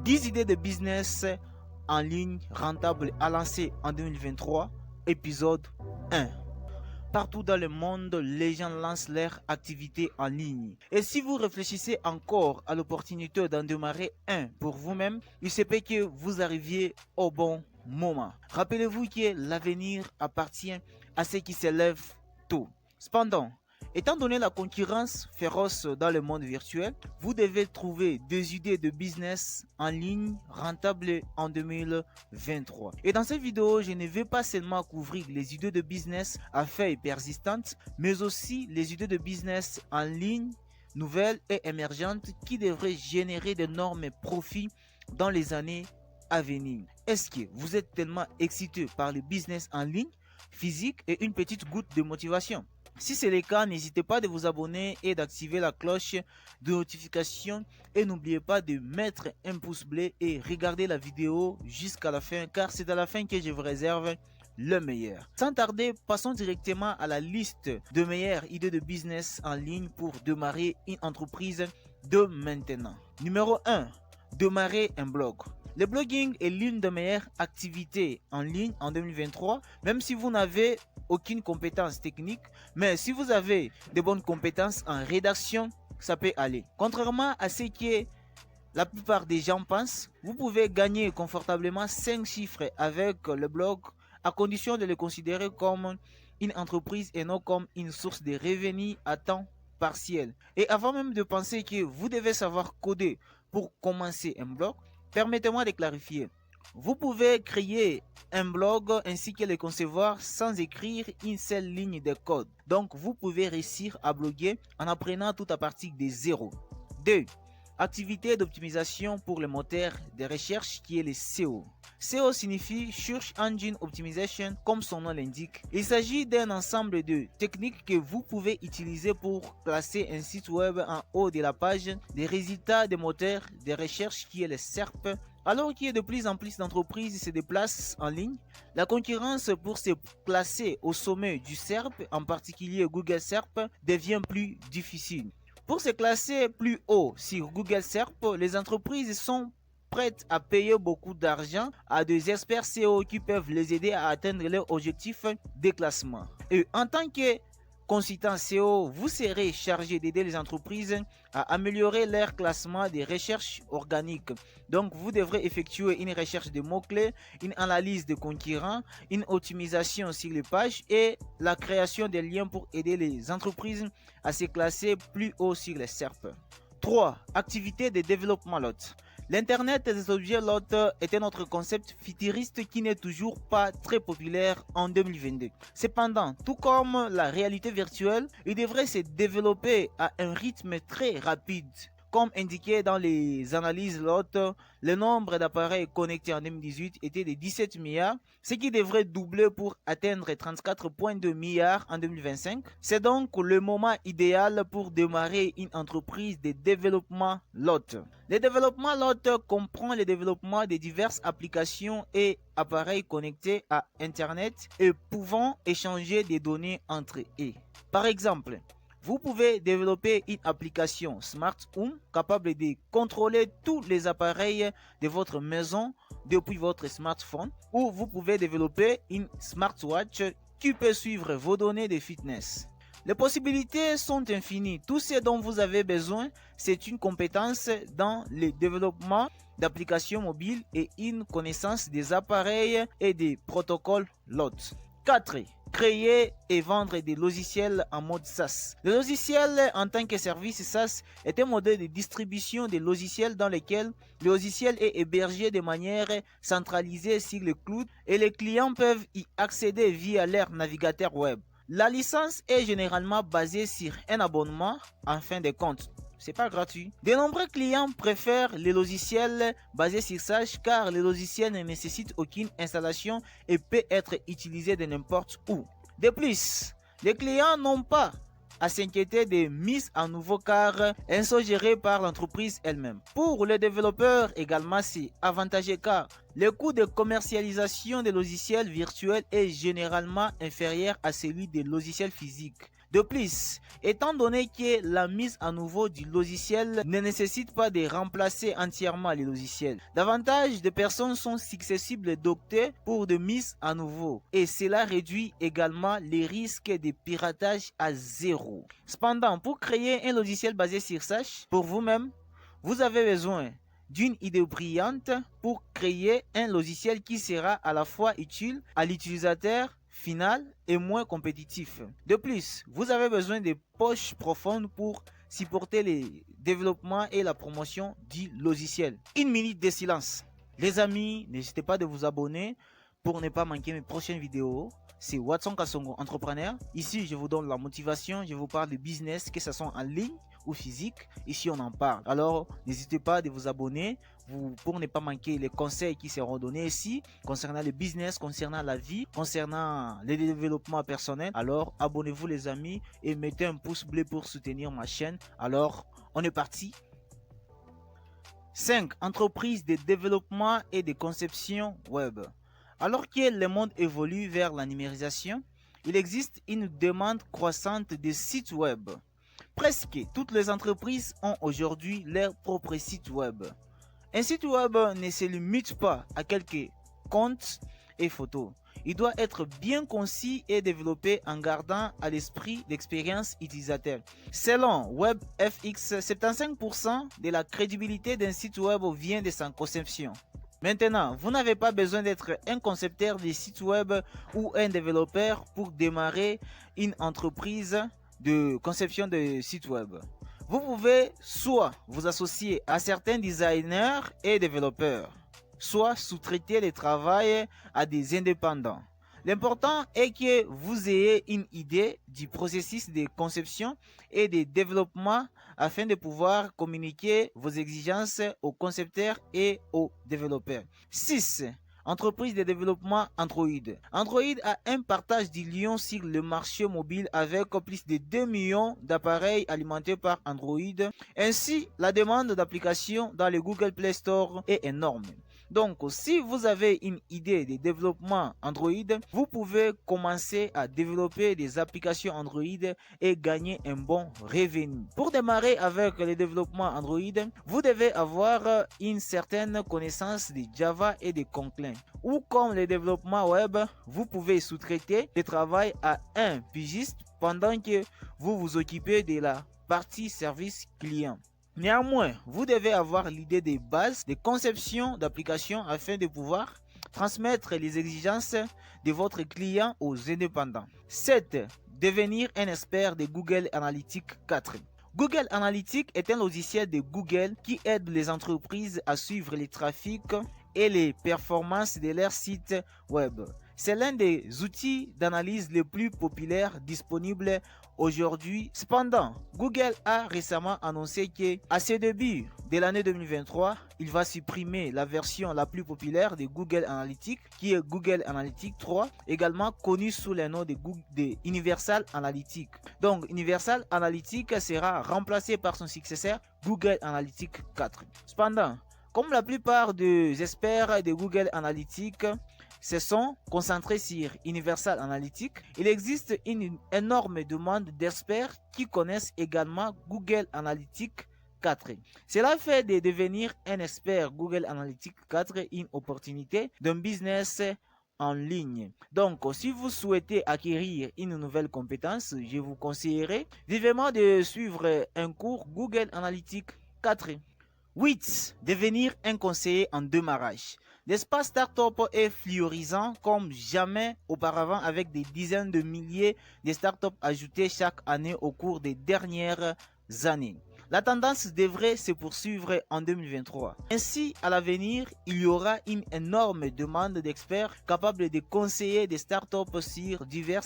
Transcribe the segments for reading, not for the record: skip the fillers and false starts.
10 idées de business en ligne rentables à lancer en 2023, épisode 1. Partout dans le monde, les gens lancent leur activité en ligne. Et si vous réfléchissez encore à l'opportunité d'en démarrer un pour vous-même, il se peut que vous arriviez au bon moment. Rappelez-vous que l'avenir appartient à ceux qui se lèvent tôt. Cependant, étant donné la concurrence féroce dans le monde virtuel, vous devez trouver des idées de business en ligne rentables en 2023. Et dans cette vidéo, je ne vais pas seulement couvrir les idées de business à feuilles persistantes, mais aussi les idées de business en ligne nouvelles et émergentes qui devraient générer d'énormes profits dans les années à venir. Est-ce que vous êtes tellement excité par le business en ligne, physique et une petite goutte de motivation? Si c'est le cas, n'hésitez pas de vous abonner et d'activer la cloche de notification et n'oubliez pas de mettre un pouce bleu et regarder la vidéo jusqu'à la fin car c'est à la fin que je vous réserve le meilleur. Sans tarder, passons directement à la liste de meilleures idées de business en ligne pour démarrer une entreprise de maintenant. Numéro 1. Démarrer un blog. Le blogging est l'une des meilleures activités en ligne en 2023, même si vous n'avez aucune compétence technique, mais si vous avez de bonnes compétences en rédaction, ça peut aller. Contrairement à ce que la plupart des gens pensent, vous pouvez gagner confortablement 5 chiffres avec le blog à condition de le considérer comme une entreprise et non comme une source de revenus à temps partiel. Et avant même de penser que vous devez savoir coder pour commencer un blog, permettez-moi de clarifier. Vous pouvez créer un blog ainsi que le concevoir sans écrire une seule ligne de code. Donc, vous pouvez réussir à bloguer en apprenant tout à partir de zéro. 2. Activité d'optimisation pour le moteur de recherche qui est le SEO. SEO signifie Search Engine Optimization comme son nom l'indique. Il s'agit d'un ensemble de techniques que vous pouvez utiliser pour classer un site web en haut de la page des résultats des moteurs de recherche qui est le SERP. Alors qu'il y a de plus en plus d'entreprises se déplacent en ligne, la concurrence pour se placer au sommet du SERP, en particulier Google SERP, devient plus difficile. Pour se classer plus haut sur Google SERP, les entreprises sont prêtes à payer beaucoup d'argent à des experts SEO qui peuvent les aider à atteindre leur objectif de classement. Et en tant que consultant SEO, vous serez chargé d'aider les entreprises à améliorer leur classement des recherches organiques. Donc, vous devrez effectuer une recherche de mots-clés, une analyse de concurrents, une optimisation sur les pages et la création de liens pour aider les entreprises à se classer plus haut sur les SERP. 3. Activité de développement LOT. L'Internet des objets LOT est un autre concept futuriste qui n'est toujours pas très populaire en 2022. Cependant, tout comme la réalité virtuelle, il devrait se développer à un rythme très rapide. Comme indiqué dans les analyses LOT, le nombre d'appareils connectés en 2018 était de 17 milliards, ce qui devrait doubler pour atteindre 34,2 milliards en 2025. C'est donc le moment idéal pour démarrer une entreprise de développement LOT. Le développement LOT comprend le développement de diverses applications et appareils connectés à Internet et pouvant échanger des données entre eux. Par exemple, vous pouvez développer une application Smart Home capable de contrôler tous les appareils de votre maison depuis votre smartphone, ou vous pouvez développer une smartwatch qui peut suivre vos données de fitness. Les possibilités sont infinies. Tout ce dont vous avez besoin, c'est une compétence dans le développement d'applications mobiles et une connaissance des appareils et des protocoles LOT. 4. Créer et vendre des logiciels en mode SaaS. Le logiciel en tant que service SaaS est un modèle de distribution des logiciels dans lequel le logiciel est hébergé de manière centralisée sur le cloud et les clients peuvent y accéder via leur navigateur web. La licence est généralement basée sur un abonnement en fin de compte. C'est pas gratuit. De nombreux clients préfèrent les logiciels basés sur SaaS car le logiciel ne nécessite aucune installation et peut être utilisé de n'importe où. De plus, les clients n'ont pas à s'inquiéter des mises à nouveau car elles sont gérées par l'entreprise elle-même. Pour les développeurs également, c'est avantageux car le coût de commercialisation des logiciels virtuels est généralement inférieur à celui des logiciels physiques. De plus, étant donné que la mise à nouveau du logiciel ne nécessite pas de remplacer entièrement les logiciels, davantage de personnes sont susceptibles d'opter pour de mises à nouveau et cela réduit également les risques de piratage à zéro. Cependant, pour créer un logiciel basé sur Sash pour vous-même, vous avez besoin d'une idée brillante pour créer un logiciel qui sera à la fois utile à l'utilisateur final et moins compétitif. De plus, vous avez besoin de poches profondes pour supporter les développements et la promotion du logiciel. Une minute de silence. Les amis, n'hésitez pas de vous abonner pour ne pas manquer mes prochaines vidéos. C'est Watson Kasongo, entrepreneur. Ici, je vous donne la motivation, je vous parle de business, que ce soit en ligne ou physique. Ici, on en parle. Alors, n'hésitez pas de vous abonner pour ne pas manquer les conseils qui seront donnés ici concernant le business, concernant la vie, concernant les développements personnels. Alors, abonnez-vous les amis et mettez un pouce bleu pour soutenir ma chaîne. Alors, on est parti. 5. Entreprises de développement et de conception web. Alors que le monde évolue vers la numérisation, il existe une demande croissante de sites web. Presque toutes les entreprises ont aujourd'hui leur propre site web. Un site web ne se limite pas à quelques comptes et photos. Il doit être bien concis et développé en gardant à l'esprit l'expérience utilisateur. Selon WebFX, 75% de la crédibilité d'un site web vient de sa conception. Maintenant, vous n'avez pas besoin d'être un concepteur de site web ou un développeur pour démarrer une entreprise de conception de site web. Vous pouvez soit vous associer à certains designers et développeurs, soit sous-traiter le travail à des indépendants. L'important est que vous ayez une idée du processus de conception et de développement afin de pouvoir communiquer vos exigences aux concepteurs et aux développeurs. 6. Entreprise de développement Android. Android a un partage du lion sur le marché mobile avec plus de 2 millions d'appareils alimentés par Android. Ainsi, la demande d'applications dans le Google Play Store est énorme. Donc, si vous avez une idée de développement Android, vous pouvez commencer à développer des applications Android et gagner un bon revenu. Pour démarrer avec le développement Android, vous devez avoir une certaine connaissance de Java et de Kotlin. Ou comme le développement web, vous pouvez sous-traiter le travail à un pigiste pendant que vous vous occupez de la partie service client. Néanmoins, vous devez avoir l'idée des bases de conception d'applications afin de pouvoir transmettre les exigences de votre client aux indépendants. 7. Devenir un expert de Google Analytics 4. Google Analytics est un logiciel de Google qui aide les entreprises à suivre les trafics et les performances de leur site web. C'est l'un des outils d'analyse les plus populaires disponibles aujourd'hui. Cependant, Google a récemment annoncé qu'à ses débuts de l'année 2023, il va supprimer la version la plus populaire de Google Analytics, qui est Google Analytics 3, également connu sous le nom de Universal Analytics. Donc, Universal Analytics sera remplacé par son successeur Google Analytics 4. Cependant, comme la plupart des experts de Google Analytics se sont concentrés sur Universal Analytics, il existe une énorme demande d'experts qui connaissent également Google Analytics 4. Cela fait de devenir un expert Google Analytics 4 une opportunité d'un business en ligne. Donc, si vous souhaitez acquérir une nouvelle compétence, je vous conseillerais vivement de suivre un cours Google Analytics 4. 8. Devenir un conseiller en démarrage. L'espace startup est florissant comme jamais auparavant avec des dizaines de milliers de startups ajoutées chaque année au cours des dernières années. La tendance devrait se poursuivre en 2023. Ainsi, à l'avenir, il y aura une énorme demande d'experts capables de conseiller des startups sur divers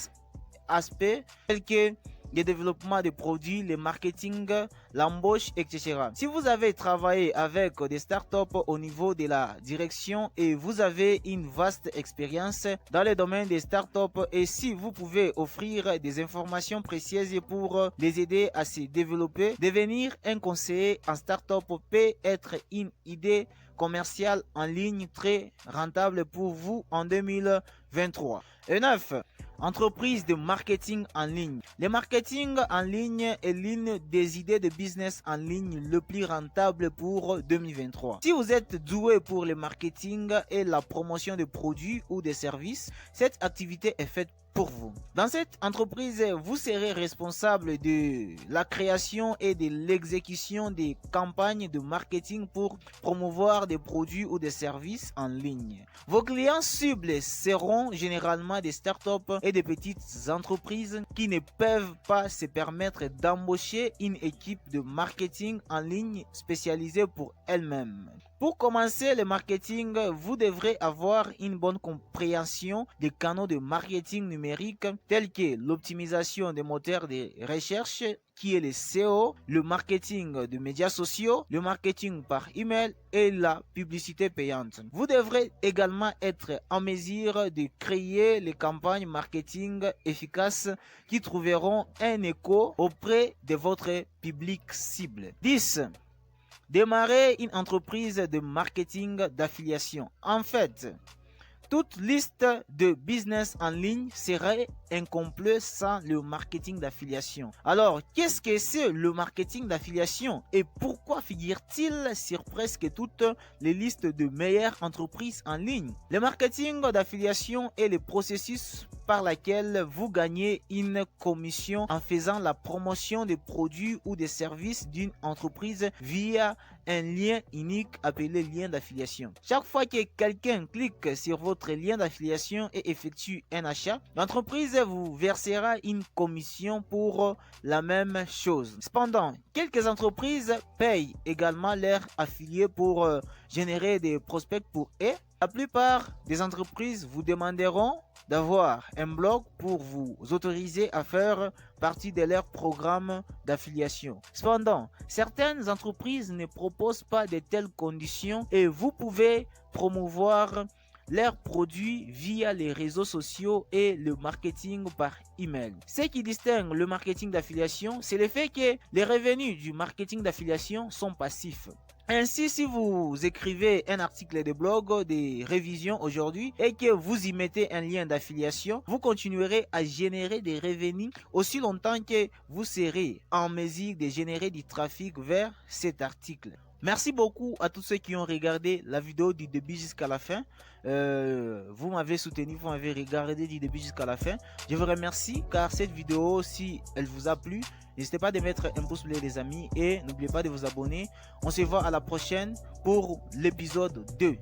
aspects tels que le développement de produits, le marketing, l'embauche, etc. Si vous avez travaillé avec des startups au niveau de la direction et vous avez une vaste expérience dans le domaine des startups et si vous pouvez offrir des informations précieuses pour les aider à se développer, devenir un conseiller en startup peut être une idée commercial en ligne très rentable pour vous en 2023. Et 9. Entreprise de marketing en ligne. Le marketing en ligne est l'une des idées de business en ligne le plus rentable pour 2023. Si vous êtes doué pour le marketing et la promotion de produits ou de services, cette activité est faite pour vous. Dans cette entreprise, vous serez responsable de la création et de l'exécution des campagnes de marketing pour promouvoir des produits ou des services en ligne. Vos clients cibles seront généralement des startups et des petites entreprises qui ne peuvent pas se permettre d'embaucher une équipe de marketing en ligne spécialisée pour elles-mêmes. Pour commencer le marketing, vous devrez avoir une bonne compréhension des canaux de marketing numérique tels que l'optimisation des moteurs de recherche qui est le SEO, le marketing de médias sociaux, le marketing par email et la publicité payante. Vous devrez également être en mesure de créer les campagnes marketing efficaces qui trouveront un écho auprès de votre public cible. 10. Démarrer une entreprise de marketing d'affiliation. En fait, toute liste de business en ligne serait incomplète sans le marketing d'affiliation. Alors, qu'est-ce que c'est le marketing d'affiliation et pourquoi figure-t-il sur presque toutes les listes de meilleures entreprises en ligne? Le marketing d'affiliation est le processus par lequel vous gagnez une commission en faisant la promotion des produits ou des services d'une entreprise via un lien unique appelé lien d'affiliation. Chaque fois que quelqu'un clique sur votre lien d'affiliation et effectue un achat, l'entreprise vous versera une commission pour la même chose. Cependant, quelques entreprises payent également leurs affiliés pour générer des prospects pour eux. La plupart des entreprises vous demanderont d'avoir un blog pour vous autoriser à faire partie de leur programme d'affiliation. Cependant, certaines entreprises ne proposent pas de telles conditions et vous pouvez promouvoir leurs produits via les réseaux sociaux et le marketing par email. Ce qui distingue le marketing d'affiliation, c'est le fait que les revenus du marketing d'affiliation sont passifs. Ainsi, si vous écrivez un article de blog, des révisions aujourd'hui et que vous y mettez un lien d'affiliation, vous continuerez à générer des revenus aussi longtemps que vous serez en mesure de générer du trafic vers cet article. Merci beaucoup à tous ceux qui ont regardé la vidéo du début jusqu'à la fin. Vous m'avez soutenu, vous m'avez regardé du début jusqu'à la fin. Je vous remercie car cette vidéo, si elle vous a plu, n'hésitez pas de mettre un pouce bleu les amis et n'oubliez pas de vous abonner. On se voit à la prochaine pour l'épisode 2.